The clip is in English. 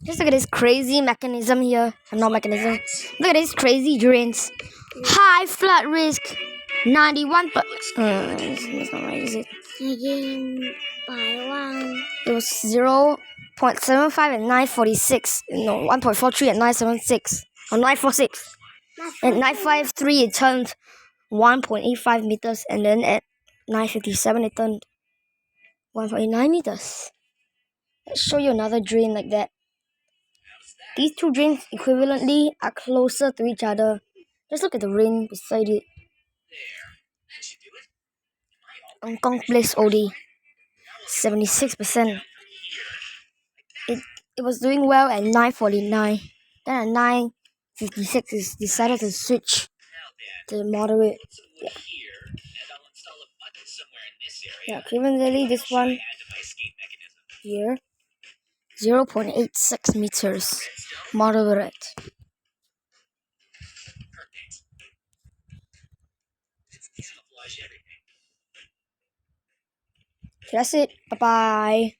Just look at this crazy mechanism here. Not mechanism. Look at these crazy drains. High flood risk. 91 that's not right, is it? It was 0.75 at 946. No, 1.43 at 976. Or 946. At 953 it turned 1.85 meters, and then at 957 it turned 1.89 meters. Let's show you another drain like that. These two drains equivalently are closer to each other. Just look at the rain beside it. Hong Kong Place OD, 76%. It was doing well at 9:49. Then at 9:56 it decided to switch to moderate. Yeah, equivalently this one here, 0.86 meters, moderate. That's it. Bye bye.